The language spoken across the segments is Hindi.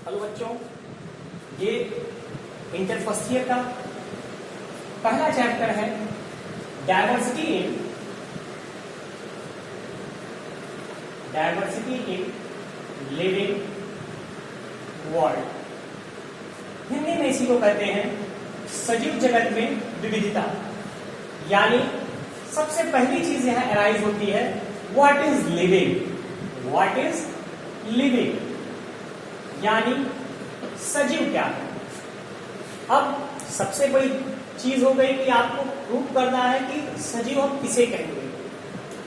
हेलो बच्चों, ये इंटर फर्स्ट ईयर का पहला चैप्टर है diversity in living world. Hindi में इसी को कहते हैं सजीव जगत में विविधता। यानी सबसे पहली चीज यहां अराइज होती है, what is living. What is living यानी सजीव क्या है। अब सबसे बड़ी चीज हो गई कि आपको प्रूव करना है कि सजीव हम किसे कहेंगे।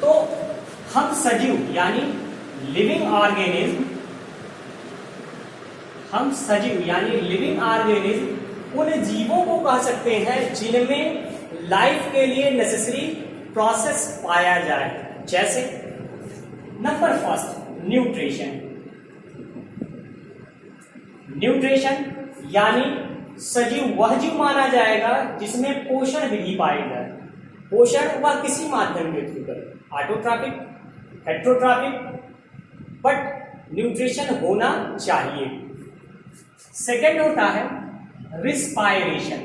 तो हम सजीव यानी लिविंग ऑर्गेनिज्म, हम सजीव यानी लिविंग ऑर्गेनिज्म उन जीवों को कह सकते हैं जिनमें लाइफ के लिए नेसेसरी प्रोसेस पाया जाए। जैसे नंबर फर्स्ट, न्यूट्रिशन। न्यूट्रिशन यानी सजीव वह जीव माना जाएगा जिसमें पोषण विधि पाई जाए। पोषण वह किसी माध्यम के थ्रू करे, ऑटोट्रॉपिक, हेट्रोट्रॉपिक, बट न्यूट्रिशन होना चाहिए। सेकेंड होता है रिस्पायरेशन।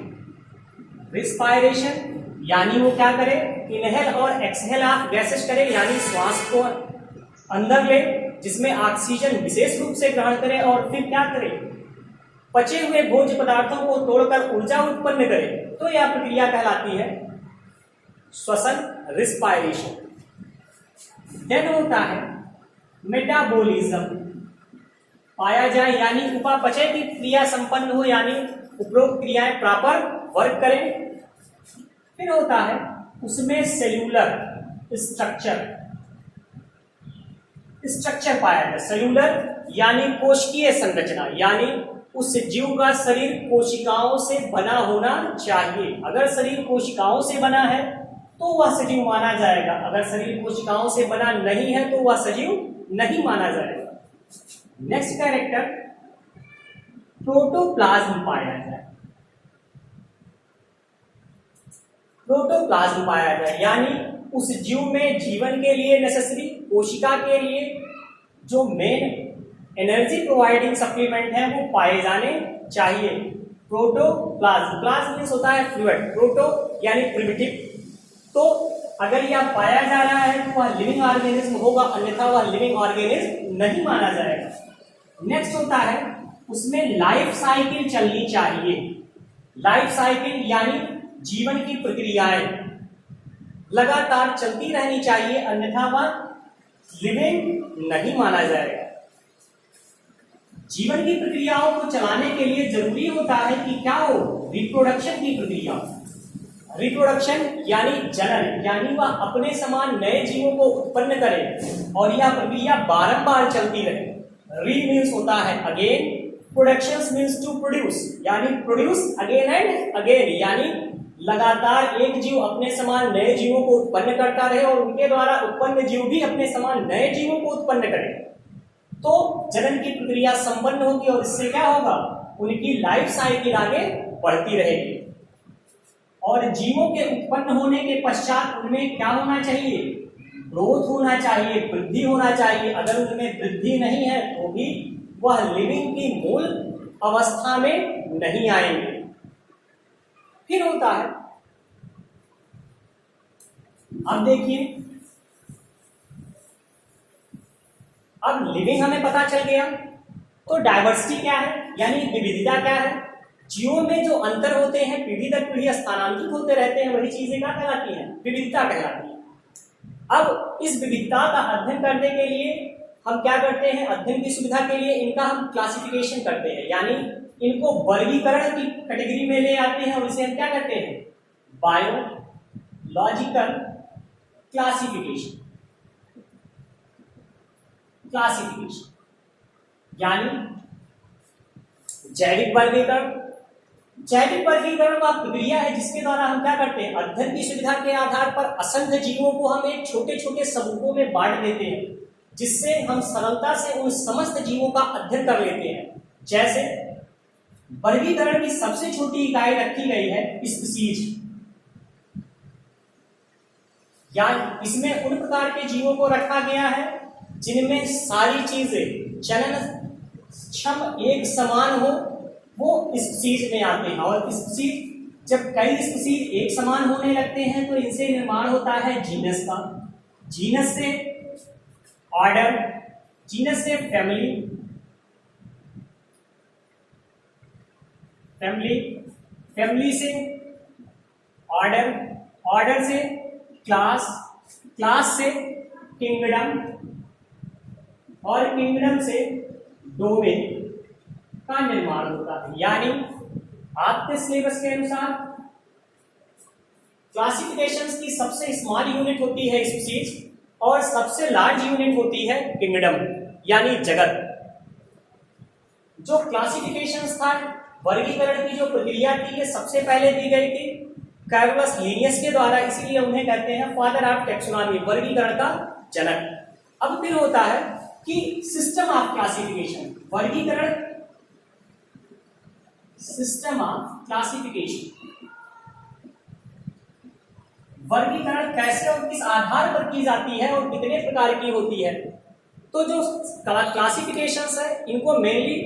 रिस्पायरेशन यानी वो क्या करे, इनहेल और एक्सहेल ऑफ गैसेस करे, यानी श्वास को अंदर ले जिसमें ऑक्सीजन विशेष रूप से ग्रहण करे और फिर क्या करे, पचे हुए भोज्य पदार्थों को तोड़कर ऊर्जा उत्पन्न करे। तो यह प्रक्रिया कहलाती है श्वसन, रिस्पायरेशन। देन होता है मेटाबॉलिज्म, पाया जाए यानी उपापचय की क्रिया संपन्न हो, यानी उपरोक्त क्रियाएं प्रॉपर वर्क करें। फिर होता है उसमें सेल्यूलर स्ट्रक्चर पाया जाए। सेल्यूलर यानी कोशिकीय संरचना, यानी उस जीव का शरीर कोशिकाओं से बना होना चाहिए। अगर शरीर कोशिकाओं से बना है तो वह सजीव माना जाएगा, अगर शरीर कोशिकाओं से बना नहीं है तो वह सजीव नहीं माना जाएगा। नेक्स्ट कैरेक्टर प्रोटोप्लाज्म पाया जाए। प्रोटोप्लाज्म पाया जाए यानी उस जीव में जीवन के लिए नेसेसरी कोशिका के लिए जो मेन एनर्जी प्रोवाइडिंग सप्लीमेंट है वो पाए जाने चाहिए। प्रोटोप्लाज्म, प्लाज्म मींस होता है फ्लूइड, प्रोटो यानी प्रिमिटिव। तो अगर यह पाया जा रहा है तो वह लिविंग ऑर्गेनिज्म होगा, अन्यथा वह लिविंग ऑर्गेनिज्म नहीं माना जाएगा। नेक्स्ट होता है उसमें लाइफ साइकिल चलनी चाहिए। लाइफ साइकिल यानी जीवन की प्रक्रियाएं लगातार चलती रहनी चाहिए, अन्यथा वह लिविंग नहीं माना जाएगा। जीवन की प्रक्रियाओं को चलाने के लिए जरूरी होता है कि क्या हो, रिप्रोडक्शन की प्रक्रिया। रिप्रोडक्शन यानी जनन, यानी वह अपने समान नए जीवों को उत्पन्न करे और यह प्रक्रिया बारंबार चलती रहे। री मीन्स होता है again, production means to produce, यानी प्रोड्यूस अगेन एंड अगेन, यानी लगातार एक जीव अपने समान नए जीवों को उत्पन्न करता रहे और उनके द्वारा उत्पन्न जीव भी अपने समान नए जीवों को उत्पन्न करे। तो जनन की प्रक्रिया संपन्न होगी और इससे क्या होगा, उनकी लाइफ साइकिल आगे बढ़ती रहेगी। और जीवों के उत्पन्न होने के पश्चात उनमें क्या होना चाहिए, ग्रोथ होना चाहिए, वृद्धि होना चाहिए। अगर उनमें वृद्धि नहीं है तो भी वह लिविंग की मूल अवस्था में नहीं आएंगे। फिर होता है, अब देखिए, अब लिविंग हमें पता चल गया, तो डायवर्सिटी क्या है यानी विविधता क्या है। जीवों में जो अंतर होते हैं पीढ़ी दर पीढ़ी स्थानांतरित होते रहते हैं, वही चीजें क्या कहलाती हैं, विविधता कहलाती है। अब इस विविधता का अध्ययन करने के लिए हम क्या करते हैं, अध्ययन की सुविधा के लिए इनका हम क्लासिफिकेशन करते हैं, यानी इनको वर्गीकरण की कैटेगरी में ले आते हैं और इसे हम क्या कहते हैं, बायोलॉजिकल क्लासिफिकेशन। यानी जैविक वर्गीकरण। जैविक वर्गीकरण वह प्रक्रिया है जिसके द्वारा हम क्या करते हैं, अध्ययन की सुविधा के आधार पर असंख्य जीवों को हम एक छोटे छोटे समूहों में बांट देते हैं, जिससे हम सरलता से उन समस्त जीवों का अध्ययन कर लेते हैं। जैसे वर्गीकरण की सबसे छोटी इकाई रखी गई है स्पीशीज, यानी इसमें उन प्रकार के जीवों को रखा गया है जिनमें सारी चीजें चलन क्षम एक समान हो, वो स्पीसीज में आते हैं। और स्पीसीज, जब कई स्पीसीज एक समान होने लगते हैं तो इनसे निर्माण होता है जीनस का, जीनस से ऑर्डर, जीनस से फैमिली, फैमिली, फैमिली से ऑर्डर, ऑर्डर से क्लास, क्लास से किंगडम, और किंगडम से डोमेन का निर्माण होता है। यानी आपके सिलेबस के अनुसार क्लासिफिकेशंस की सबसे स्मॉल यूनिट होती है स्पीसीज, और सबसे लार्ज यूनिट होती है किंगडम यानी जगत। जो क्लासिफिकेशंस था, वर्गीकरण की जो प्रक्रिया थी, ये सबसे पहले दी गई थी कार्लस लिनियस के द्वारा, इसीलिए उन्हें कहते हैं फादर ऑफ टैक्सोनॉमी, वर्गीकरण का जनक। अब फिर होता है कि सिस्टम ऑफ क्लासिफिकेशन, वर्गीकरण, सिस्टम ऑफ क्लासिफिकेशन, वर्गीकरण कैसे और किस आधार पर की जाती है और कितने प्रकार की होती है। तो जो क्लासिफिकेशंस है, इनको मेनली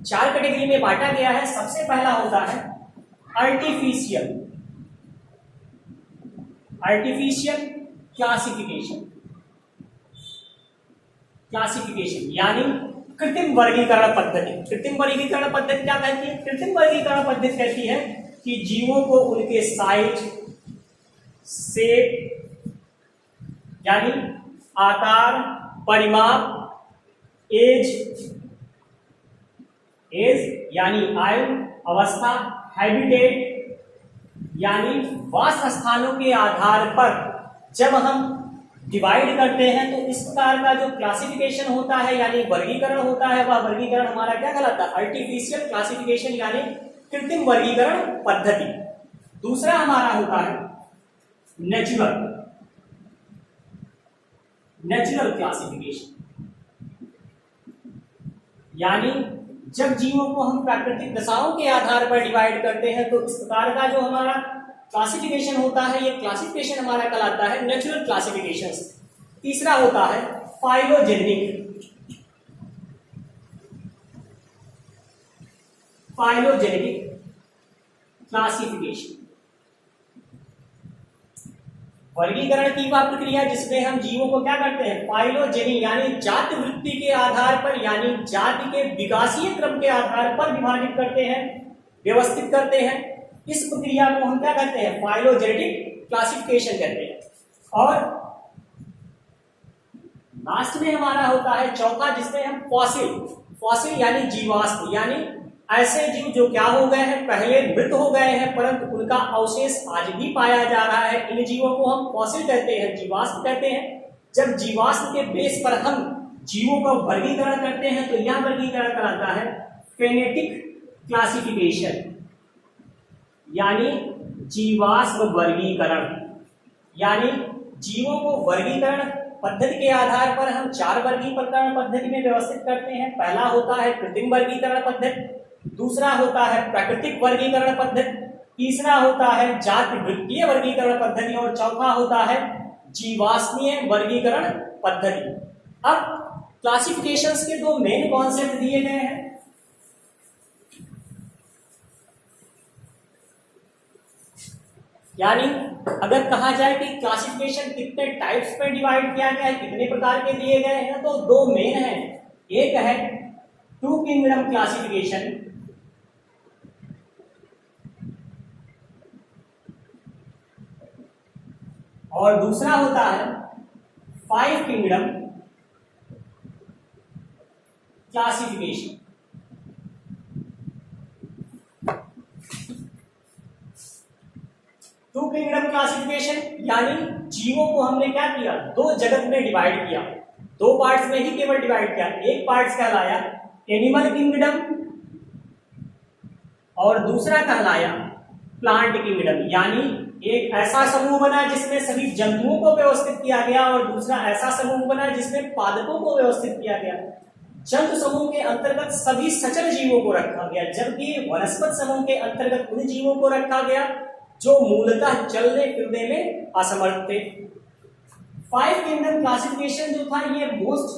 4 कैटेगरी में बांटा गया है। सबसे पहला होता है आर्टिफिशियल, आर्टिफिशियल क्लासिफिकेशन, क्लासिफिकेशन यानी कृत्रिम वर्गीकरण पद्धति। कृत्रिम वर्गीकरण पद्धति क्या कहती है? कृत्रिम वर्गीकरण पद्धति कहती है कि जीवों को उनके साइज, शेप यानी आकार, परिमाप, एज, एज यानी आयु, अवस्था, हैबिटेट यानी वास स्थानों के आधार पर जब हम डिवाइड करते हैं तो इस प्रकार का जो क्लासिफिकेशन होता है यानी वर्गीकरण होता है, वह वर्गीकरण हमारा क्या कहलाता है? आर्टिफिशियल क्लासिफिकेशन यानी कृत्रिम वर्गीकरण पद्धति। दूसरा हमारा होता है नेचुरल, नेचुरल क्लासिफिकेशन यानी जब जीवों को हम प्राकृतिक दशाओं के आधार पर डिवाइड करते हैं तो इस प्रकार का जो हमारा क्लासिफिकेशन होता है, ये क्लासिफिकेशन हमारा कहलाता है नेचुरल क्लासिफिकेशन। तीसरा होता है फाइलोजेनेटिक, फाइलोजेनेटिक क्लासिफिकेशन, वर्गीकरण की वह प्रक्रिया जिसमें हम जीवों को क्या करते हैं? फाइलोजेनी यानी जाति वृत्ति के आधार पर यानी जाति के विकासीय क्रम के आधार पर विभाजित करते हैं, व्यवस्थित करते हैं। इस प्रक्रिया को हम क्या कहते हैं? फाइलोजेनेटिक क्लासिफिकेशन कहते हैं। और लास्ट में हमारा होता है चौथा, जिसमें हम फॉसिल, फॉसिल यानी जीवाश्म, यानी ऐसे जीव जो क्या हो गए हैं, पहले मृत हो गए हैं परंतु उनका अवशेष आज भी पाया जा रहा है। इन जीवों को हम फॉसिल कहते हैं, जीवाश्म कहते हैं। जब जीवाश्म के बेस पर हम जीवों का वर्गीकरण करते हैं तो यह वर्गीकरण कहलाता है फेनेटिक क्लासिफिकेशन यानी जीवाश्म वर्गीकरण। यानी जीवों को वर्गीकरण पद्धति के आधार पर हम 4 वर्गीकरण पद्धति में व्यवस्थित करते हैं। पहला होता है कृत्रिम वर्गीकरण पद्धति, दूसरा होता है प्राकृतिक वर्गीकरण पद्धति, तीसरा होता है जाति वृत्तीय वर्गीकरण पद्धति, और चौथा होता है जीवाश्मीय वर्गीकरण पद्धति। अब क्लासिफिकेशंस के 2 मेन कॉन्सेप्ट दिए गए हैं। यानी अगर कहा जाए कि क्लासिफिकेशन कितने टाइप्स पे डिवाइड किया गया है, कितने प्रकार के दिए गए हैं, तो 2 मेन हैं। एक है 2 किंगडम क्लासिफिकेशन, और दूसरा होता है 5 kingdom classification. Two kingdom classification यानी जीवों को हमने क्या किया? 2 जगत में डिवाइड किया, 2 पार्ट्स में ही केवल डिवाइड किया। एक पार्ट कहलाया एनिमल किंगडम और दूसरा कहलाया प्लांट किंगडम। यानी एक ऐसा समूह बना जिसमें सभी जंतुओं को व्यवस्थित किया गया और दूसरा ऐसा समूह बना जिसमें पादपों को व्यवस्थित किया गया। जंतु समूह के अंतर्गत सभी सचर जीवों को रखा गया, जबकि वनस्पत समूह के अंतर्गत उन जीवों को रखा गया जो मूलतः चलने फिरने में असमर्थ थे। 5 किंगडम क्लासिफिकेशन जो था ये मोस्ट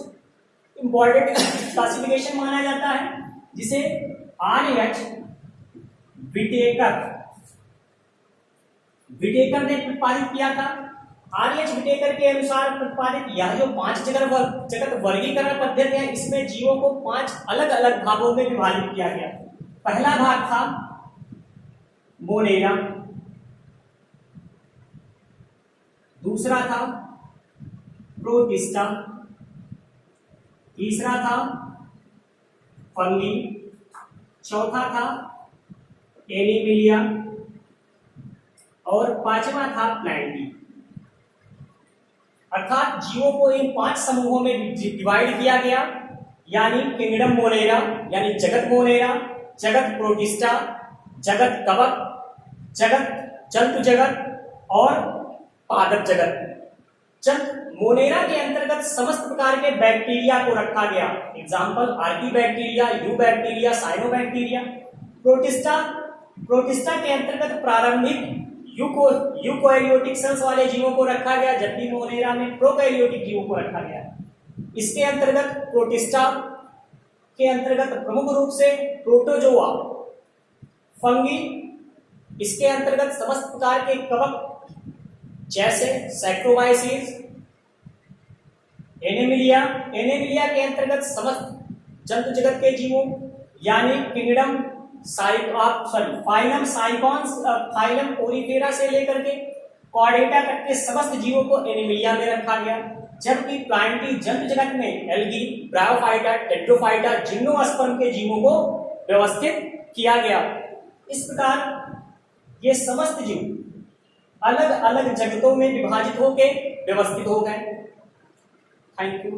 इंपॉर्टेंट क्लासिफिकेशन माना जाता है। जिसे आर.एच. विटेकर ने प्रतिपादित किया था। आर.एच. विटेकर के अनुसार प्रतिपादित यह जो 5 जगत वर्गीकरण पद्धति है, इसमें जीवों को 5 अलग अलग भागों में विभाजित किया गया। पहला भाग था मोनेरा, दूसरा था प्रोटिस्टा, तीसरा था फंगी, चौथा था एनिमिलिया और पांचवा था प्लैंटी। अर्थात जीवों को इन 5 समूहों में डिवाइड किया गया, यानी किंगडम मोनेरा यानी जगत मोनेरा, जगत प्रोटिस्टा, जगत कवक, जगत जंतु जगत और पादप जगत। मोनेरा के अंतर्गत समस्त प्रकार के बैक्टीरिया को रखा गया, example Archie bacteria, you bacteria, cyanobacteria. Protista के अंतर्गत प्रारंभिक यूकोरियोटिक सेल्स वाले जीवों को रखा गया, जबकि मोनेरा में प्रोकैरियोटिक जीवों को रखा गया। इसके अंतर्गत प्रोटिस्टा के अंतर्गत प्रमुख रूप से प्रोटोजोआ, फंगी, इसके अंतर्गत समस्त प्रकार के कवक जैसे सैक्रोमाइसीज, एनिमिलिया के अंतर्गत समस्त जंतु जगत के जीवों यानी किंगडम फाइलम साइकॉन्स, फाइलम ओरिफेरा से लेकर के कॉर्डेटा तक के समस्त जीवों को एनिमिलिया में रखा गया। जबकि प्लांटी जंतु जगत में एल्गी, ब्रायोफाइटा, टेट्रोफाइटा, जिम्नोस्पर्म के जीवों को व्यवस्थित किया गया। इस प्रकार ये समस्त जीव अलग अलग जगतों में विभाजित होकर व्यवस्थित हो गए। Thank you.